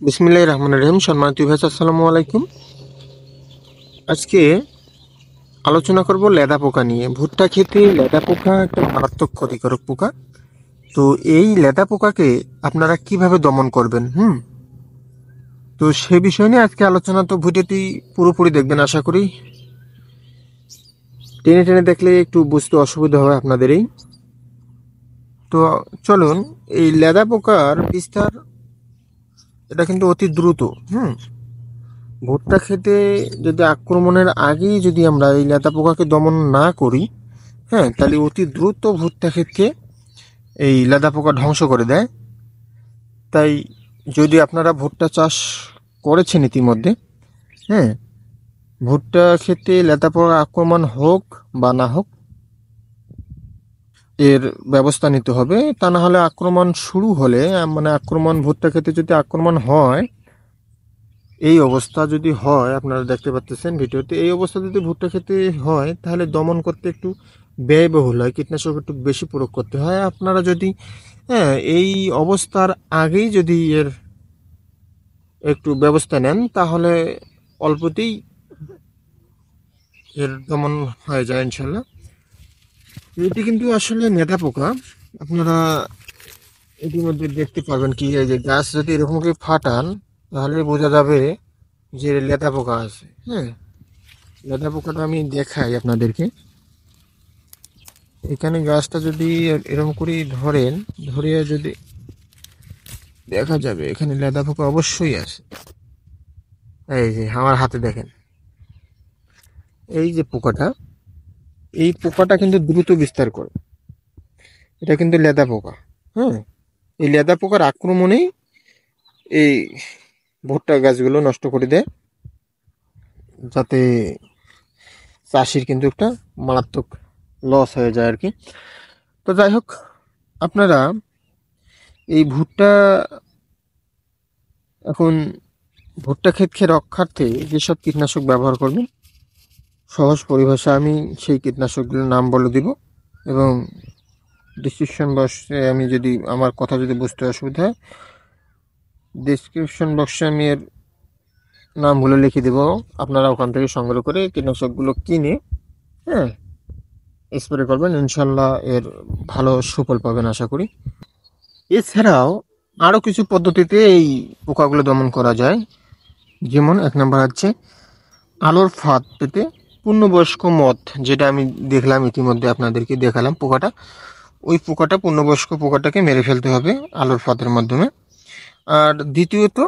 বিসমিল্লাহির রহমানির রহিম। সম্মানিত ভিউয়ার্স, আসসালামু আলাইকুম। আজকে আলোচনা করব লেদা পোকা নিয়ে। ভুট্টা ক্ষেতে লেদা পোকা একটা মারাত্মক ক্ষতিকারক পোকা। তো এই লেদা পোকাকে আপনারা কিভাবে দমন করবেন? তো সে বিষয় নিয়ে আজকে আলোচনা। তো ভিডিওটি পুরোপুরি দেখবেন আশা করি। টেনে টেনে দেখলে একটু বুঝতে অসুবিধা হবে আপনাদেরই। তো চলুন, এই লেদা পোকার বিস্তার এটা কিন্তু অতি দ্রুত। ভুট্টা খেতে যদি আক্রমণের আগেই যদি আমরা এই লেদা পোকাকে দমন না করি, তাহলে অতি দ্রুত ভুট্টা ক্ষেতকে এই লেদা পোকা ধ্বংস করে দেয়। তাই যদি আপনারা ভুট্টা চাষ করেছেন ইতিমধ্যে, হ্যাঁ ভুট্টা ক্ষেতে লেদা পোকা আক্রমণ হোক বা না হোক, এর ব্যবস্থা নিতে হবে। তা না হলে আক্রমণ শুরু হলে, মানে আক্রমণ ভুট্টা ক্ষেতে যদি আক্রমণ হয়, এই অবস্থা যদি হয়, আপনারা দেখতে পাচ্ছেন ভিডিওতে, এই অবস্থা যদি ভুট্টা খেতে হয় তাহলে দমন করতে একটু ব্যয়বহুল হয়, কীটনাশক একটু বেশি প্রয়োগ করতে হয়। আপনারা যদি এই অবস্থার আগেই যদি এর একটু ব্যবস্থা নেন তাহলে অল্পতেই এর দমন হয়ে যায় ইনশাল্লাহ। এটি কিন্তু আসলে লেদা পোকা। আপনারা ইতিমধ্যে দেখতে পারবেন কি, এই যে গাছ যদি এরকম করে ফাটান তাহলে বোঝা যাবে যে লেদা পোকা আছে। লেদা পোকাটা আমি দেখাই আপনাদেরকে। এখানে গাছটা যদি এরকম করে ধরেন, ধরিয়ে যদি দেখা যাবে এখানে লেদা পোকা অবশ্যই আছে। এই যে আমার হাতে দেখেন, এই যে পোকাটা, এই পোকাটা কিন্তু দ্রুত বিস্তার করে। এটা কিন্তু লেদা পোকা। এই লেদা পোকার আক্রমণেই এই ভুট্টা গাছগুলো নষ্ট করে দেয়, যাতে চাষির কিন্তু একটা মারাত্মক লস হয়ে যায় আর কি। তো যাই হোক, আপনারা এই ভুট্টা ক্ষেতকে রক্ষার্থে যেসব কীটনাশক ব্যবহার করবেন, সহজ পরিভাষা আমি সেই কীটনাশকগুলোর নাম বলে দিব, এবং ডিসক্রিপশন বক্সে আমি যদি আমার কথা যদি বুঝতে অসুবিধা হয়, ডিসক্রিপশন বক্সে আমি এর নামগুলো লিখে দেব। আপনারা ওখান থেকে সংগ্রহ করে কীটনাশকগুলো কিনে স্প্রে করবেন, ইনশাল্লাহ এর ভালো সুফল পাবেন আশা করি। এছাড়াও আরও কিছু পদ্ধতিতে এই পোকাগুলো দমন করা যায়। যেমন 1 নম্বর হচ্ছে আলোর ফাঁদ পেতে পূর্ণবয়স্ক মদ, যেটা আমি দেখলাম ইতিমধ্যে আপনাদেরকে দেখালাম পোকাটা, ওই পোকাটা পূর্ণবয়স্ক পোকাটাকে মেরে ফেলতে হবে আলোর ফাঁদের মাধ্যমে। আর দ্বিতীয়ত,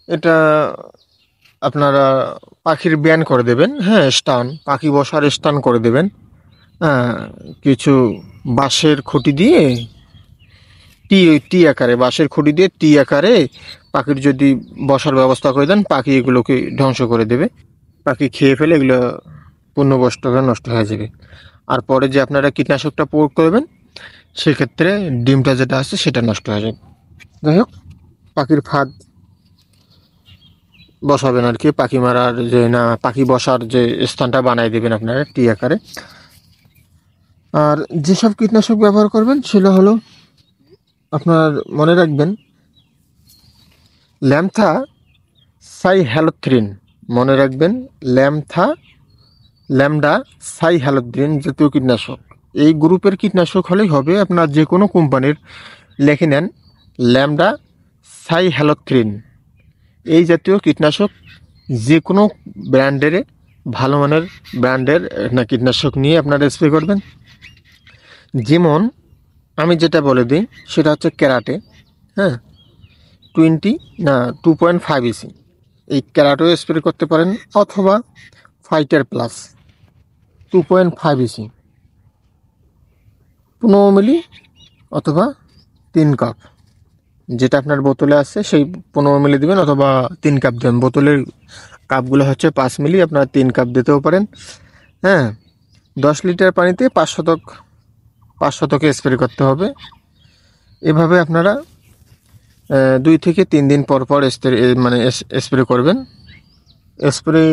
এটা আপনারা পাখির ব্যান করে দেবেন, স্টান, পাখি বসার স্টান করে দেবেন। কিছু বাঁশের খুঁটি দিয়ে টি আকারে, বাঁশের খুঁটি দিয়ে টি আকারে পাখির যদি বসার ব্যবস্থা করে দেন, পাখি এগুলোকে ধ্বংস করে দেবে। পাখি খেয়ে ফেলে এগুলো পূর্ণবয়স্ক হয়ে নষ্ট হয়ে যাবে। আর পরে যে আপনারা কীটনাশকটা প্রয়োগ করবেন, সেক্ষেত্রে ডিমটা যেটা আছে সেটা নষ্ট হয়ে যাবে। যাই হোক, পাখির ফাঁদ বসাবেন আর কি, পাখি মারার যে না, পাখি বসার যে স্থানটা বানাই দেবেন আপনারা টি আকারে। আর যেসব কীটনাশক ব্যবহার করবেন সেটা হলো, আপনার মনে রাখবেন ল্যামথা সাইহ্যালোথ্রিন, মনে রাখবেন ল্যামডা সাইহ্যালোথ্রিন জাতীয় কীটনাশক। এই গ্রুপের কীটনাশক হলেই হবে। আপনার যে কোনো কোম্পানির লিখে নেন ল্যামডা সাইহ্যালোথ্রিন, এই জাতীয় কীটনাশক যে কোনো ব্র্যান্ডের, ভালো মানের ব্র্যান্ডের কীটনাশক নিয়ে আপনারা স্প্রে করবেন। যেমন আমি যেটা বলে দিই সেটা হচ্ছে ক্যারাটে, 2.5 ইসি, এই ক্যারাটেও স্প্রে করতে পারেন, অথবা ফাইটার প্লাস 2.5 ইসি 15 মিলি, অথবা 3 কাপ, যেটা আপনার বোতলে আছে সেই 15 মিলি দেবেন, অথবা 3 কাপ দেবেন। বোতলের কাপগুলো হচ্ছে 5 মিলি, আপনারা 3 কাপ দিতেও পারেন। 10 লিটার পানিতে 5 শতকে স্প্রে করতে হবে। এভাবে আপনারা 2 থেকে 3 দিন পর পর স্প্রে করবেন। স্প্রে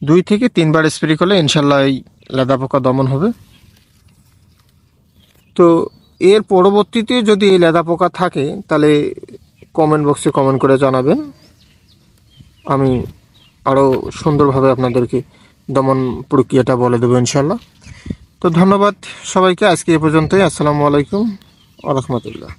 2 থেকে 3 বার স্প্রে করলে ইনশাল্লাহ এই লেদা পোকা দমন হবে। তো এর পরবর্তীতে যদি এই লেদা পোকা থাকে তাহলে কমেন্ট বক্সে কমেন্ট করে জানাবেন। আমি আরও সুন্দরভাবে আপনাদেরকে দমন প্রক্রিয়াটা বলে দেবো ইনশাল্লাহ। তো ধন্যবাদ সবাইকে, আজকে এ পর্যন্তই। আসসালামু আলাইকুম ওয়া রাহমাতুল্লাহ।